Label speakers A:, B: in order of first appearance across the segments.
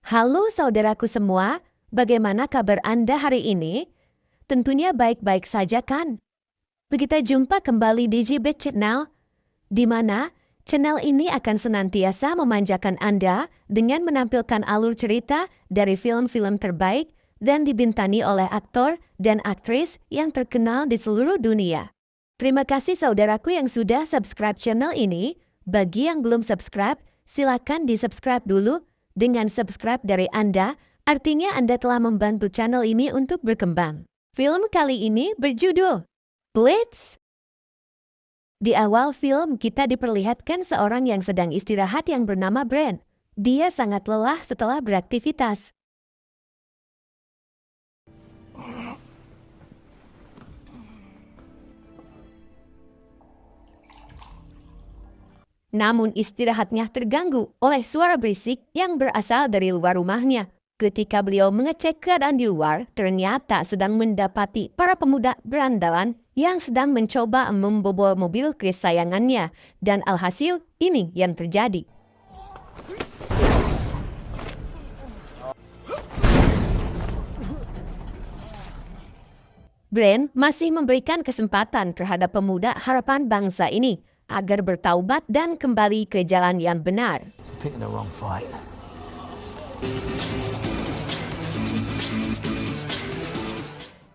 A: Halo saudaraku semua, bagaimana kabar Anda hari ini? Tentunya baik-baik saja kan? Kita jumpa kembali di Jibet Channel, di mana channel ini akan senantiasa memanjakan Anda dengan menampilkan alur cerita dari film-film terbaik dan dibintangi oleh aktor dan aktris yang terkenal di seluruh dunia. Terima kasih saudaraku yang sudah subscribe channel ini. Bagi yang belum subscribe, silakan di-subscribe dulu. Dengan subscribe dari Anda, artinya Anda telah membantu channel ini untuk berkembang. Film kali ini berjudul Blitz. Di awal film kita diperlihatkan seorang yang sedang istirahat yang bernama Brent. Dia sangat lelah setelah beraktivitas. Namun istirahatnya terganggu oleh suara berisik yang berasal dari luar rumahnya. Ketika beliau mengecek keadaan di luar, ternyata sedang mendapati para pemuda berandalan yang sedang mencoba membobol mobil kesayangannya. Dan alhasil ini yang terjadi. Brent masih memberikan kesempatan terhadap pemuda harapan bangsa ini agar bertaubat dan kembali ke jalan yang benar.
B: Picking the wrong fight.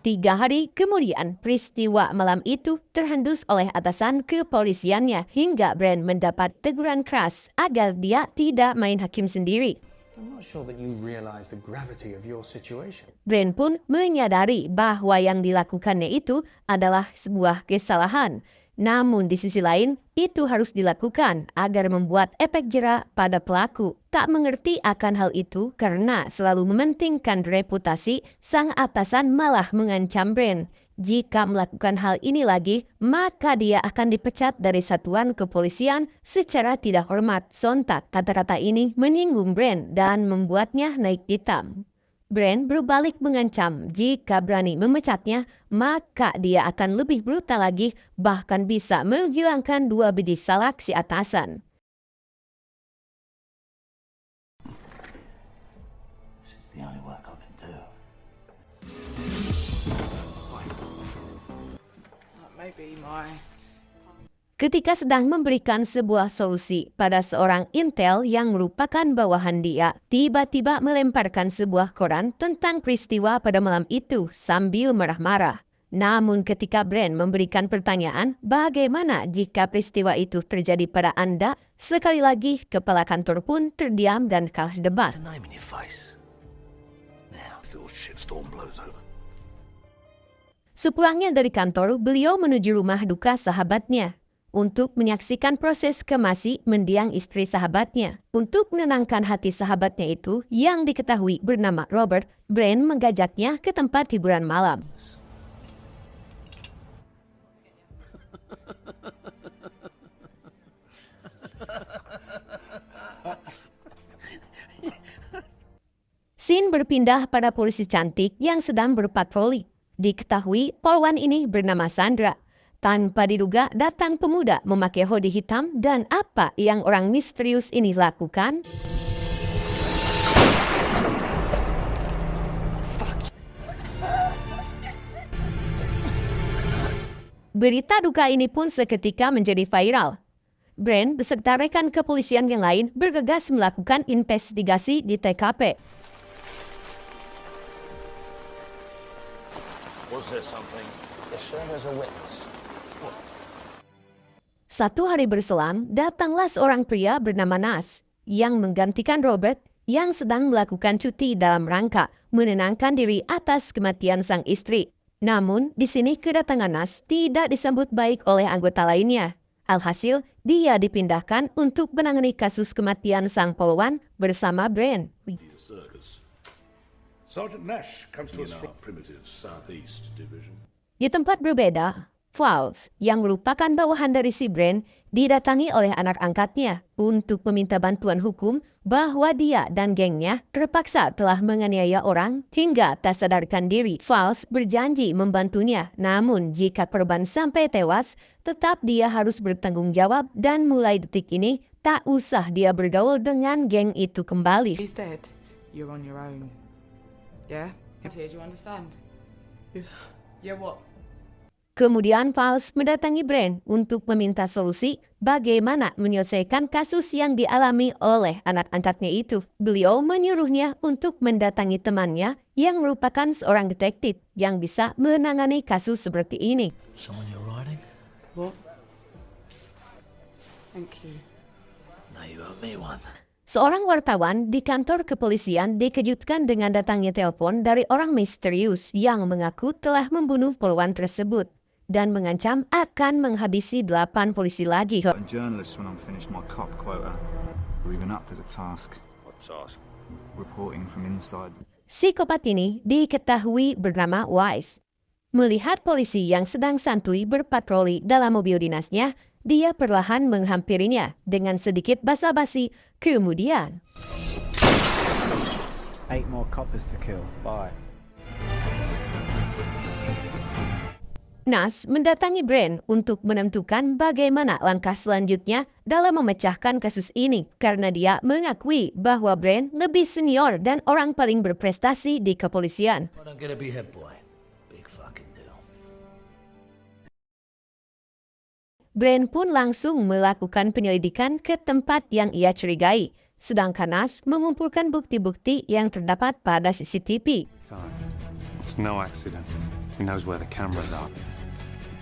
A: Tiga hari kemudian, peristiwa malam itu terhendus oleh atasan kepolisiannya hingga Brent mendapat teguran keras agar dia tidak main hakim sendiri.
C: I'm not sure that you realize the gravity of your situation.
A: Brent pun menyadari bahwa yang dilakukannya itu adalah sebuah kesalahan. Namun di sisi lain, itu harus dilakukan agar membuat efek jera pada pelaku. Tak mengerti akan hal itu karena selalu mementingkan reputasi, sang atasan malah mengancam Brent. Jika melakukan hal ini lagi, maka dia akan dipecat dari satuan kepolisian secara tidak hormat. Sontak kata-kata ini menyinggung Brent dan membuatnya naik pitam. Brent berbalik mengancam jika berani memecatnya, maka dia akan lebih brutal lagi, bahkan bisa menghilangkan 2 biji salak si atasan.
B: This is the only work I can do.
D: Maybe my
A: Ketika sedang memberikan sebuah solusi pada seorang intel yang merupakan bawahan dia, tiba-tiba melemparkan sebuah koran tentang peristiwa pada malam itu sambil marah-marah. Namun ketika Brent memberikan pertanyaan, bagaimana jika peristiwa itu terjadi pada Anda? Sekali lagi, kepala kantor pun terdiam dan kalah debat.
B: The name in your face. Now, this little shitstorm blows over.
A: Sepulangnya dari kantor, beliau menuju rumah duka sahabatnya untuk menyaksikan proses kemasi mendiang istri sahabatnya. Untuk menenangkan hati sahabatnya itu yang diketahui bernama Robert, Brent mengajaknya ke tempat hiburan malam. Scene berpindah pada polisi cantik yang sedang berpatroli. Diketahui polwan ini bernama Sandra. Tanpa diduga datang pemuda memakai hoodie hitam dan apa yang orang misterius ini lakukan? Berita duka ini pun seketika menjadi viral. Brent beserta rekan kepolisian yang lain bergegas melakukan investigasi di TKP.
B: Was there something?
C: They're sure there's a witness.
A: Satu hari berselang, datanglah seorang pria bernama Nas yang menggantikan Robert yang sedang melakukan cuti dalam rangka menenangkan diri atas kematian sang istri. Namun, di sini kedatangan Nas tidak disambut baik oleh anggota lainnya. Alhasil, dia dipindahkan untuk menangani kasus kematian sang polwan bersama Brent.
E: Circus. Sergeant Nash comes to us from primitive southeast division.
A: Di tempat berbeda, Fowles, yang merupakan bawahan dari si Brent, didatangi oleh anak angkatnya untuk meminta bantuan hukum bahwa dia dan gengnya terpaksa telah menganiaya orang hingga tak sadarkan diri. Fowles berjanji membantunya, namun jika korban sampai tewas, tetap dia harus bertanggung jawab dan mulai detik ini tak usah dia bergaul dengan geng itu kembali.
D: he's dead. you're on your own. Yeah? Do you understand? Yeah. Yeah, what?
A: Kemudian Faust mendatangi Bran untuk meminta solusi bagaimana menyelesaikan kasus yang dialami oleh anak angkatnya itu. Beliau menyuruhnya untuk mendatangi temannya yang merupakan seorang detektif yang bisa menangani kasus seperti ini.
B: Someone you're riding?
D: What? Thank you.
B: Now you owe me one.
A: Seorang wartawan di kantor kepolisian dikejutkan dengan datangnya telepon dari orang misterius yang mengaku telah membunuh poluan tersebut dan mengancam akan menghabisi 8 polisi lagi.
F: And journalists when I'm finished my cop quota. We're even up to the task.
E: What task?
F: Reporting from inside.
A: Psikopat ini diketahui bernama Wise. Melihat polisi yang sedang santuy berpatroli dalam mobil dinasnya, dia perlahan menghampirinya dengan sedikit basa-basi. Kemudian
G: 8 more coppers to kill. Bye.
A: Nash mendatangi Bran untuk menentukan bagaimana langkah selanjutnya dalam memecahkan kasus ini karena dia mengakui bahwa Bran lebih senior dan orang paling berprestasi di kepolisian.
B: I don't get to be head boy. Big fucking deal.
A: Bran pun langsung melakukan penyelidikan ke tempat yang ia curigai, sedangkan Nash mengumpulkan bukti-bukti yang terdapat pada CCTV.
H: It's no accident. He knows where the cameras are.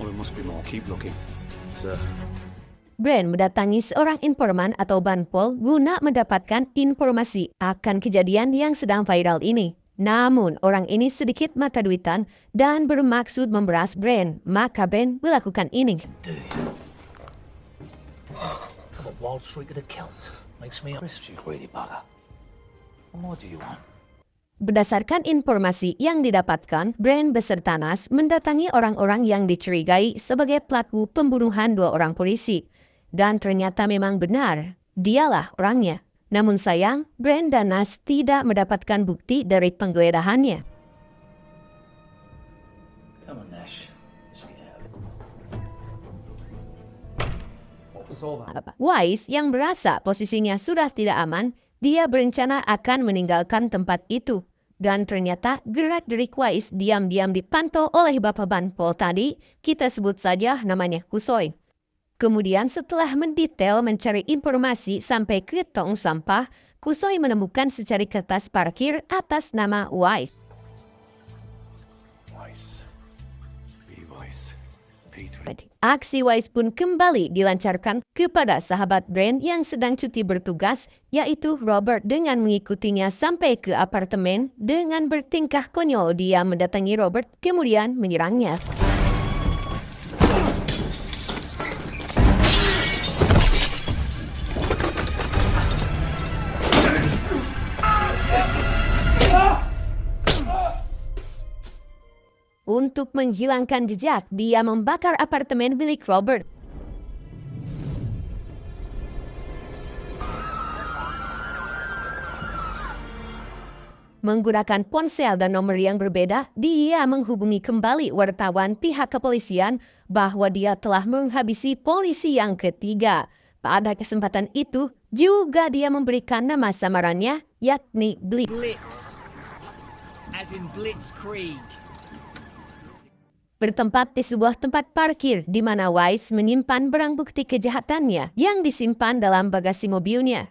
H: Well, there must be more. Keep looking.
B: Sir.
A: Bran mendatangi seorang informan atau banpol guna mendapatkan informasi akan kejadian yang sedang viral ini. Namun, orang ini sedikit mata duitan dan bermaksud memberas Bran, maka Bran melakukan ini.
B: Do you? Have a wild streak of the Celt. Makes me crisp, you greedy bugger. What more do you want?
A: Berdasarkan informasi yang didapatkan, Bran beserta Nash mendatangi orang-orang yang dicurigai sebagai pelaku pembunuhan 2 orang polisi. Dan ternyata memang benar, dialah orangnya. Namun sayang, Bran dan Nash tidak mendapatkan bukti dari penggeledahannya.
B: Come on, Nash. Let's get out.
C: What was all that?
A: Wise yang merasa posisinya sudah tidak aman, dia berencana akan meninggalkan tempat itu. Dan ternyata gerak-gerik Wise diam-diam dipantau oleh Bapak Banpol tadi, kita sebut saja namanya Kusoi. Kemudian setelah mendetail mencari informasi sampai ke tong sampah, Kusoi menemukan secari kertas parkir atas nama Wise.
B: Wise. Be wise.
A: Aksi Wise pun kembali dilancarkan kepada sahabat Bran yang sedang cuti bertugas, yaitu Robert, dengan mengikutinya sampai ke apartemen. Dengan bertingkah konyol, dia mendatangi Robert kemudian menyerangnya. Untuk menghilangkan jejak, dia membakar apartemen milik Robert. Menggunakan ponsel dan nomor yang berbeda, dia menghubungi kembali wartawan pihak kepolisian bahwa dia telah menghabisi polisi yang ketiga. Pada kesempatan itu, juga dia memberikan nama samarannya, yakni Blitz.
I: Blitz. As in Blitzkrieg.
A: Bertempat di sebuah tempat parkir di mana Wise menyimpan barang bukti kejahatannya yang disimpan dalam bagasi mobilnya.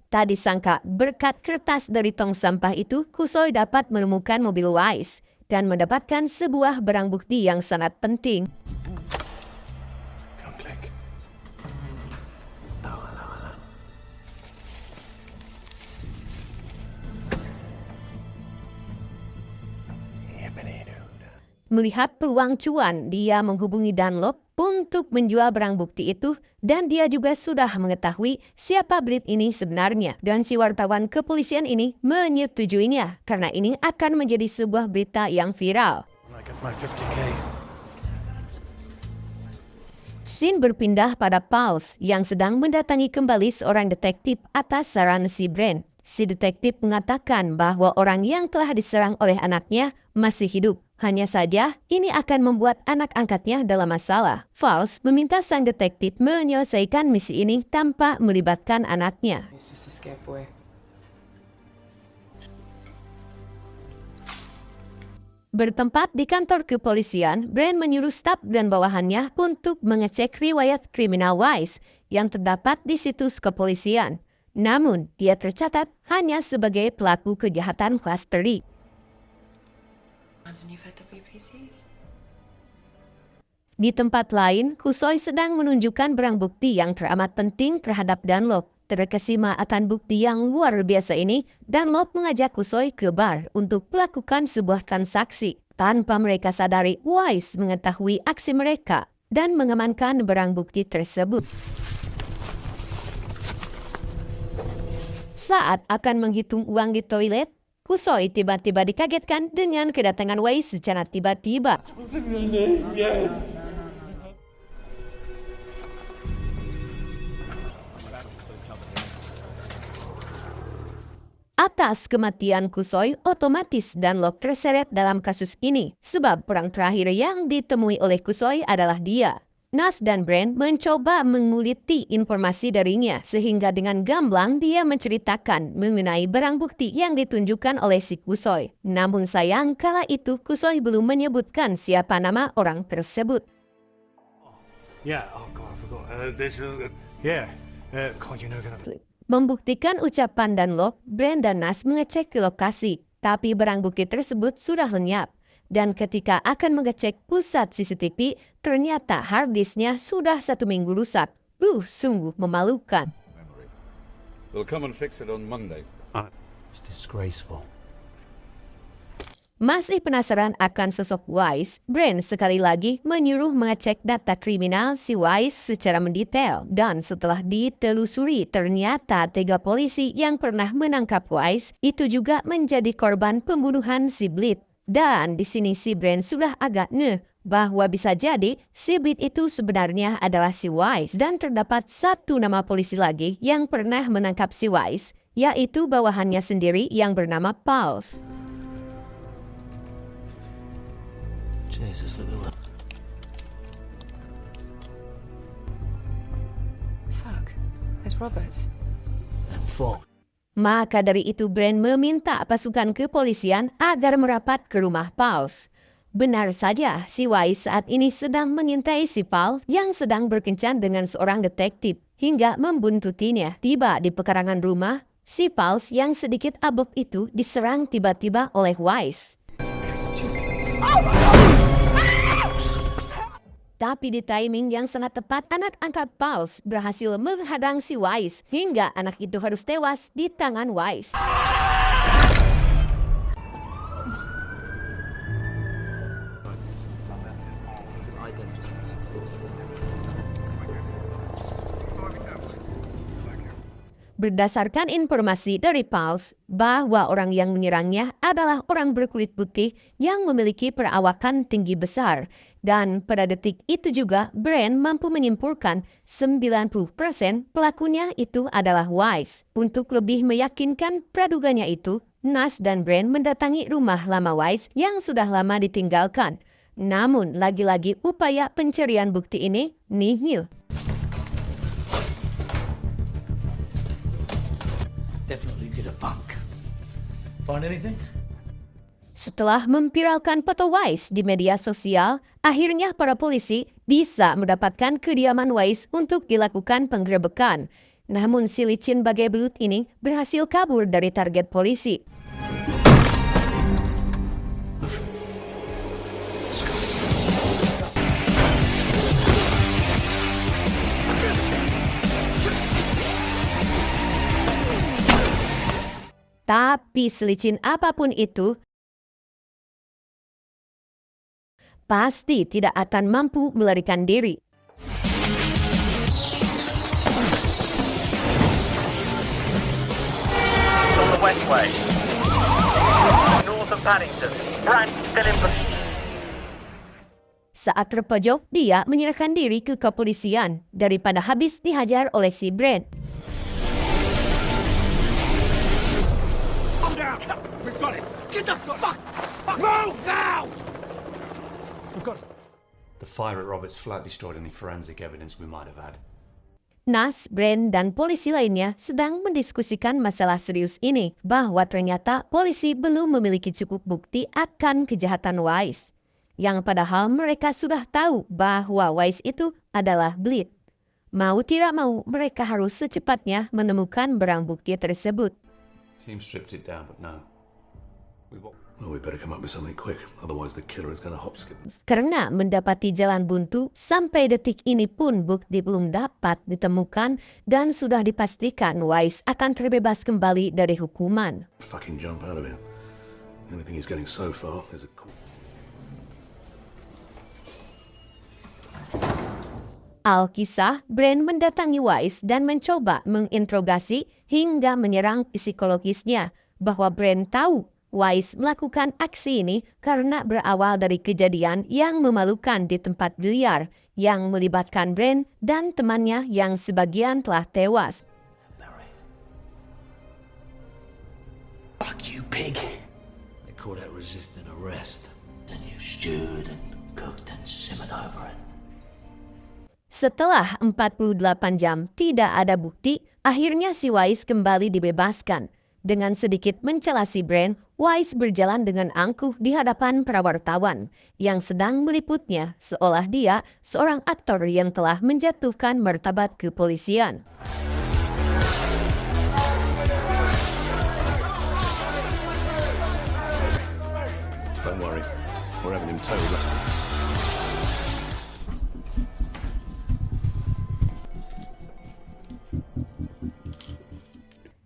A: Tak disangka berkat kertas dari tong sampah itu, Kusoi dapat menemukan mobil Wise dan mendapatkan sebuah barang bukti yang sangat penting.
B: Don't click.
A: Melihat peluang cuan, dia menghubungi Dunlop untuk menjual barang bukti itu, dan dia juga sudah mengetahui siapa Blitz ini sebenarnya. Dan si wartawan kepolisian ini menyetujuinya karena ini akan menjadi sebuah berita yang viral.
B: I get my 50K.
A: Scene berpindah pada Paus yang sedang mendatangi kembali seorang detektif atas saran si Bran. Si detektif mengatakan bahwa orang yang telah diserang oleh anaknya masih hidup. Hanya saja, ini akan membuat anak angkatnya dalam masalah. Faust meminta sang detektif menyelesaikan misi ini tanpa melibatkan anaknya.
D: He's just a scared boy.
A: Bertempat di kantor kepolisian, Brand menyuruh staf dan bawahannya untuk mengecek riwayat kriminal Wise yang terdapat di situs kepolisian. Namun, dia tercatat hanya sebagai pelaku kejahatan kelas 3. Di tempat lain, Kusoi sedang menunjukkan barang bukti yang teramat penting terhadap Dunlop. Terkesima akan bukti yang luar biasa ini, Dunlop mengajak Kusoi ke bar untuk melakukan sebuah transaksi. Tanpa mereka sadari, Wise mengetahui aksi mereka dan mengamankan barang bukti tersebut. Saat akan menghitung uang di toilet, Kusoi tiba-tiba dikagetkan dengan kedatangan Wise secara tiba-tiba. Atas kematian Kusoi, otomatis Dunlop terseret dalam kasus ini, sebab orang terakhir yang ditemui oleh Kusoi adalah dia. Nas dan Brand mencoba menguliti informasi darinya, sehingga dengan gamblang dia menceritakan mengenai barang bukti yang ditunjukkan oleh si Kusoi. Namun sayang, kala itu Kusoi belum menyebutkan siapa nama orang tersebut.
E: Yeah, oh God, I forgot. God, you know that.
A: Membuktikan ucapan Dunlop, Brand dan Nas mengecek ke lokasi, tapi barang bukti tersebut sudah lenyap. Dan ketika akan mengecek pusat CCTV, ternyata harddisknya sudah 1 minggu rusak. Sungguh memalukan.
F: We'll come and fix it on Monday.
B: It's disgraceful.
A: Masih penasaran akan sosok Wise, Brand sekali lagi menyuruh mengecek data kriminal si Wise secara mendetail. Dan setelah ditelusuri, ternyata 3 polisi yang pernah menangkap Wise itu juga menjadi korban pembunuhan si Blit. Dan di sini si Brand sudah agak ngeh bahwa bisa jadi si Blit itu sebenarnya adalah si Wise. Dan terdapat 1 nama polisi lagi yang pernah menangkap si Wise, yaitu bawahannya sendiri yang bernama Pauls.
B: Jesus, look at that.
D: Fuck. There's Roberts.
B: And phone.
A: Maka dari itu Brand meminta pasukan kepolisian agar merapat ke rumah Pauls. Benar saja, si Wise saat ini sedang mengintai si Paul yang sedang berkencan dengan seorang detektif hingga membuntutinya. Tiba di pekarangan rumah, si Pauls yang sedikit abop itu diserang tiba-tiba oleh Wise. Tapi di timing yang sangat tepat, anak angkat Pauls berhasil menghadang si Wise hingga anak itu harus tewas di tangan Wise. Berdasarkan informasi dari Pauls bahwa orang yang menyerangnya adalah orang berkulit putih yang memiliki perawakan tinggi besar. Dan pada detik itu juga Brand mampu menyimpulkan 90% pelakunya itu adalah Wise. Untuk lebih meyakinkan praduganya itu, Nas dan Brand mendatangi rumah lama Wise yang sudah lama ditinggalkan. Namun lagi-lagi upaya pencarian bukti ini nihil.
B: Definitely did a bunk. Find anything?
A: Setelah memviralkan foto Wise di media sosial, akhirnya para polisi bisa mendapatkan kediaman Wise untuk dilakukan penggerebekan. Namun si licin bagai belut ini berhasil kabur dari target polisi. Tapi selicin apapun itu, pasti tidak akan mampu melarikan diri.
J: On the westway, north of Paddington. Brand still in.
A: Saat terpojok, dia menyerahkan diri ke kepolisian daripada habis dihajar oleh si Brand.
E: We've got it! Get the fuck! Move now!
H: We've got it. The fire at Robert's flat destroyed any forensic evidence we might have had.
A: Nas, Brand, dan polisi lainnya sedang mendiskusikan masalah serius ini, bahwa ternyata polisi belum memiliki cukup bukti akan kejahatan Wise. Yang padahal mereka sudah tahu bahwa Wise itu adalah Bleed. Mau tidak mau, mereka harus secepatnya menemukan barang bukti tersebut.
H: Team stripped it down, but no.
E: Well, we better come up with something quick, otherwise the killer is going to hop skip.
A: Karena mendapati jalan buntu, sampai detik ini pun bukti belum dapat ditemukan dan sudah dipastikan Wise akan terbebas kembali dari hukuman.
E: Fucking jump out of it. The only thing he's getting so far is a call.
A: Alkisah, Brand mendatangi Wise dan mencoba menginterogasi hingga menyerang psikologisnya, bahwa Brand tahu Wise melakukan aksi ini karena berawal dari kejadian yang memalukan di tempat biliar yang melibatkan Brand dan temannya yang sebagian telah tewas.
B: Barry. Fuck you, pig. They call that resisting arrest. Then you stewed and cooked and simmered over it.
A: Setelah 48 jam tidak ada bukti, akhirnya si Wise kembali dibebaskan. Dengan sedikit mencela si Brand, Wise berjalan dengan angkuh di hadapan para wartawan yang sedang meliputnya, seolah dia seorang aktor yang telah menjatuhkan martabat kepolisian.
E: Don't worry, we're having him towed.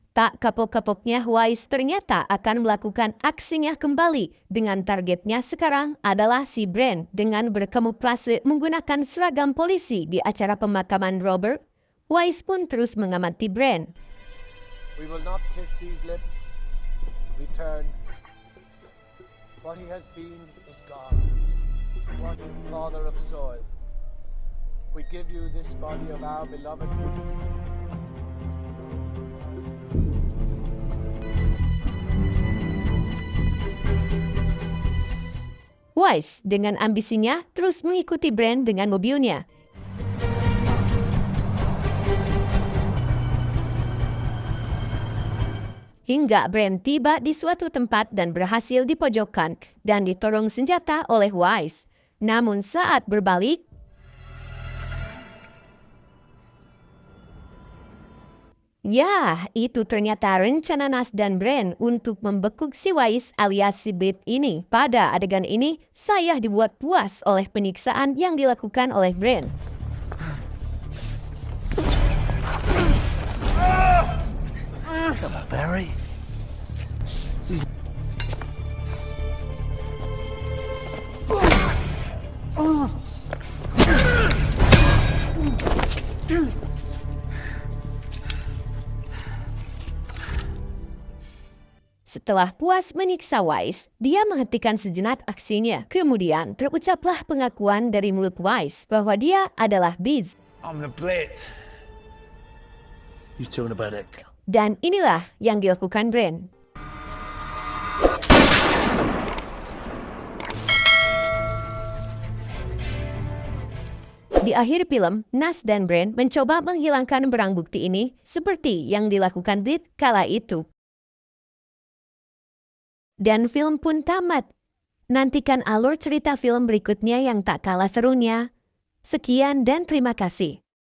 A: Tak kapok-kapoknya Wise ternyata akan melakukan aksinya kembali dengan targetnya sekarang adalah si Brand dengan berkamuflase menggunakan seragam polisi di acara pemakaman Robert. Wise pun terus mengamati Brand.
K: We will not kiss these lips. Return. What he has been is gone. What father of soil. We give you this body of our beloved.
A: Wise dengan ambisinya terus mengikuti Brand dengan mobilnya. Hingga Brand tiba di suatu tempat dan berhasil dipojokkan dan ditodong senjata oleh Wise. Namun saat berbalik, ya, itu ternyata rencana Nas dan Brand untuk membekuk si Wise alias si Bleed ini. Pada adegan ini, saya dibuat puas oleh penyiksaan yang dilakukan oleh Brand.
B: Come on, Barry.
A: Setelah puas menyiksa Wise, dia menghentikan sejenak aksinya. Kemudian terucaplah pengakuan dari mulut Wise bahwa dia adalah Biz.
B: I'm the Blitz. You talking about it?
A: Dan inilah yang dilakukan Brand. Di akhir film, Nas dan Brand mencoba menghilangkan barang bukti ini seperti yang dilakukan Bleed kala itu. Dan film pun tamat. Nantikan alur cerita film berikutnya yang tak kalah serunya. Sekian dan terima kasih.